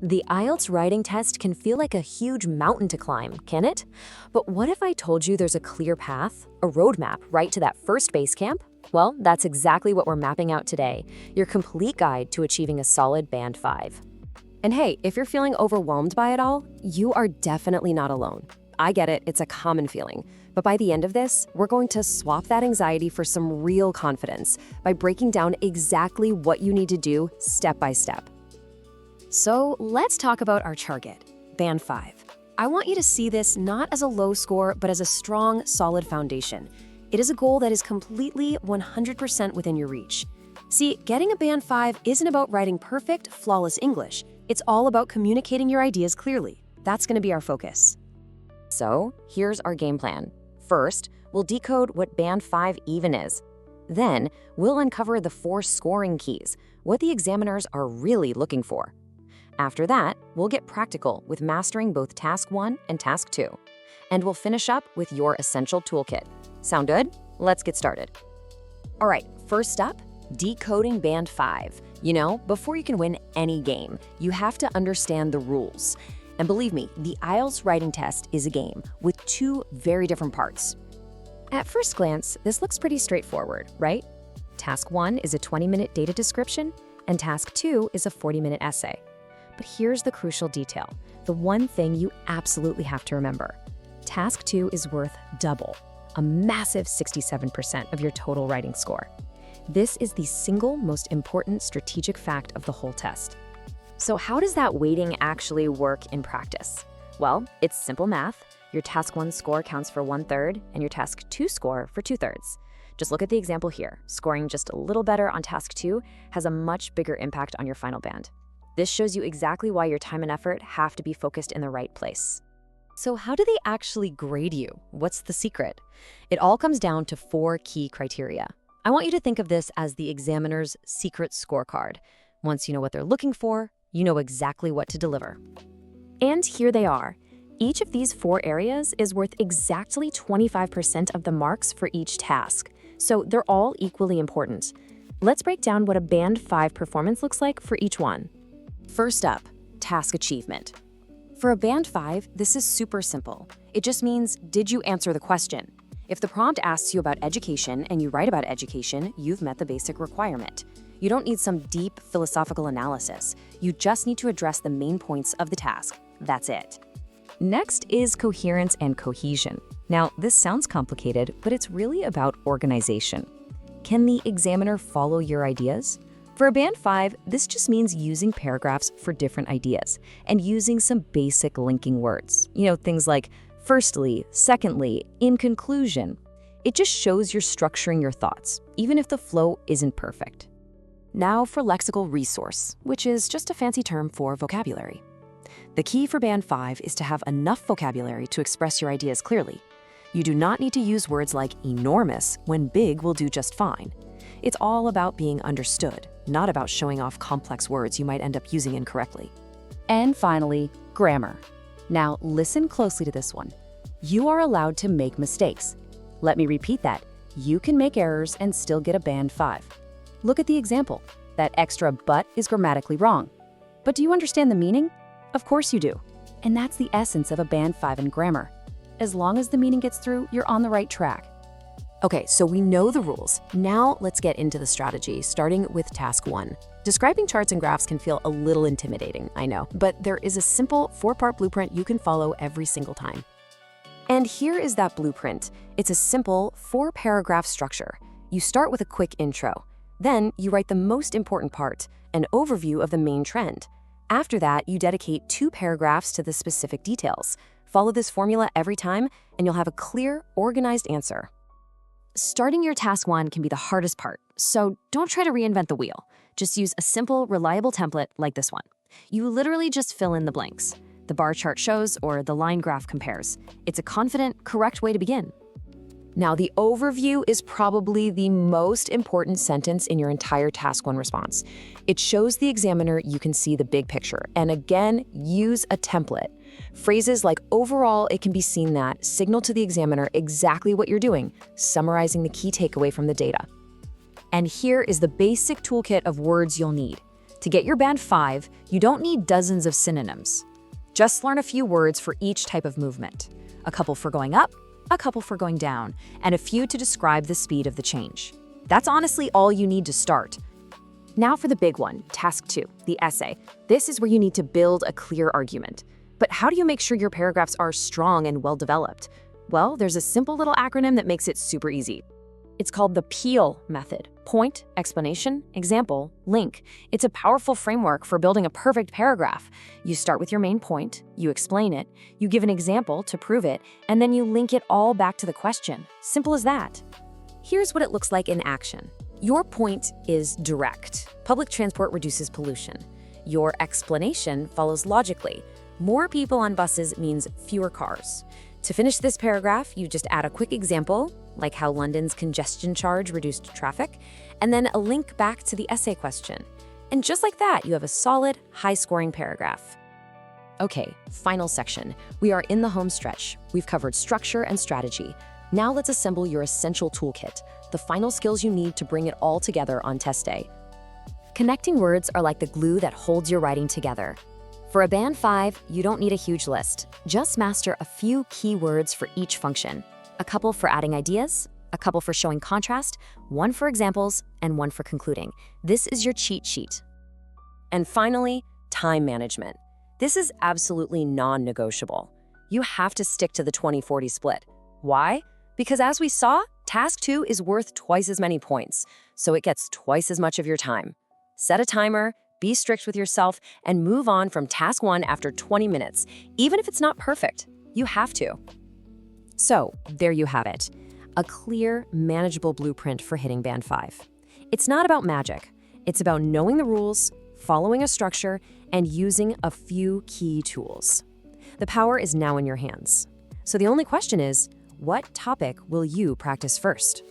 The IELTS writing test can feel like a huge mountain to climb, can it? But what if I told you there's a clear path, a roadmap right to that first base camp? Well, that's exactly what we're mapping out today, your complete guide to achieving a solid Band 5. And hey, if you're feeling overwhelmed by it all, you are definitely not alone. I get it, it's a common feeling. But by the end of this, we're going to swap that anxiety for some real confidence by breaking down exactly what you need to do step by step. So let's talk about our target, Band 5. I want you to see this not as a low score, but as a strong, solid foundation. It is a goal that is completely 100% within your reach. See, getting a Band 5 isn't about writing perfect, flawless English. It's all about communicating your ideas clearly. That's going to be our focus. So here's our game plan. First, we'll decode what Band 5 even is. Then, we'll uncover the 4 scoring keys, what the examiners are really looking for. After that, we'll get practical with mastering both Task 1 and Task 2. And we'll finish up with your essential toolkit. Sound good? Let's get started. All right, first up, decoding Band 5. You know, before you can win any game, you have to understand the rules. And believe me, the IELTS writing test is a game with 2 very different parts. At first glance, this looks pretty straightforward, right? Task 1 is a 20-minute data description, and Task 2 is a 40-minute essay. But here's the crucial detail, the one thing you absolutely have to remember. Task 2 is worth double, a massive 67% of your total writing score. This is the single most important strategic fact of the whole test. So how does that weighting actually work in practice? Well, it's simple math. Your Task 1 score counts for 1/3 and your Task 2 score for 2/3. Just look at the example here. Scoring just a little better on Task 2 has a much bigger impact on your final band. This shows you exactly why your time and effort have to be focused in the right place. So how do they actually grade you? What's the secret? It all comes down to 4 key criteria. I want you to think of this as the examiner's secret scorecard. Once you know what they're looking for, you know exactly what to deliver. And here they are. Each of these 4 areas is worth exactly 25% of the marks for each task. So they're all equally important. Let's break down what a Band 5 performance looks like for each one. First up, task achievement. For a Band 5, this is super simple. It just means, did you answer the question? If the prompt asks you about education and you write about education, you've met the basic requirement. You don't need some deep philosophical analysis. You just need to address the main points of the task. That's it. Next is coherence and cohesion. Now, this sounds complicated, but it's really about organization. Can the examiner follow your ideas? For a Band 5, this just means using paragraphs for different ideas and using some basic linking words. You know, things like firstly, secondly, in conclusion. It just shows you're structuring your thoughts, even if the flow isn't perfect. Now for lexical resource, which is just a fancy term for vocabulary. The key for Band 5 is to have enough vocabulary to express your ideas clearly. You do not need to use words like enormous when big will do just fine. It's all about being understood, not about showing off complex words you might end up using incorrectly. And finally, grammar. Now listen closely to this one. You are allowed to make mistakes. Let me repeat that. You can make errors and still get a Band 5. Look at the example. That extra but is grammatically wrong. But do you understand the meaning? Of course you do. And that's the essence of a Band 5 in grammar. As long as the meaning gets through, you're on the right track. Okay, so we know the rules. Now let's get into the strategy, starting with Task 1. Describing charts and graphs can feel a little intimidating, I know, but there is a simple 4-part blueprint you can follow every single time. And here is that blueprint. It's a simple 4-paragraph structure. You start with a quick intro. Then you write the most important part, an overview of the main trend. After that, you dedicate 2 paragraphs to the specific details. Follow this formula every time, and you'll have a clear, organized answer. Starting your Task 1 can be the hardest part, so don't try to reinvent the wheel. Just use a simple, reliable template like this one. You literally just fill in the blanks. The bar chart shows or the line graph compares. It's a confident, correct way to begin. Now, the overview is probably the most important sentence in your entire Task 1 response. It shows the examiner you can see the big picture, and again, use a template. Phrases like overall, it can be seen that signal to the examiner exactly what you're doing, summarizing the key takeaway from the data. And here is the basic toolkit of words you'll need. To get your Band 5, you don't need dozens of synonyms. Just learn a few words for each type of movement. A couple for going up, a couple for going down, and a few to describe the speed of the change. That's honestly all you need to start. Now for the big one, Task 2, the essay. This is where you need to build a clear argument. But how do you make sure your paragraphs are strong and well-developed? Well, there's a simple little acronym that makes it super easy. It's called the PEAL method. Point, explanation, example, link. It's a powerful framework for building a perfect paragraph. You start with your main point, you explain it, you give an example to prove it, and then you link it all back to the question. Simple as that. Here's what it looks like in action. Your point is direct. Public transport reduces pollution. Your explanation follows logically. More people on buses means fewer cars. To finish this paragraph, you just add a quick example, like how London's congestion charge reduced traffic, and then a link back to the essay question. And just like that, you have a solid, high-scoring paragraph. Okay, final section. We are in the home stretch. We've covered structure and strategy. Now let's assemble your essential toolkit, the final skills you need to bring it all together on test day. Connecting words are like the glue that holds your writing together. For a Band 5, you don't need a huge list. Just master a few key words for each function. A couple for adding ideas, a couple for showing contrast, one for examples, and one for concluding. This is your cheat sheet. And finally, time management. This is absolutely non-negotiable. You have to stick to the 20-40 split. Why? Because as we saw, Task 2 is worth twice as many points, so it gets twice as much of your time. Set a timer, be strict with yourself, and move on from Task 1 after 20 minutes. Even if it's not perfect, you have to. So, there you have it. A clear, manageable blueprint for hitting Band 5. It's not about magic. It's about knowing the rules, following a structure, and using a few key tools. The power is now in your hands. So the only question is, what topic will you practice first?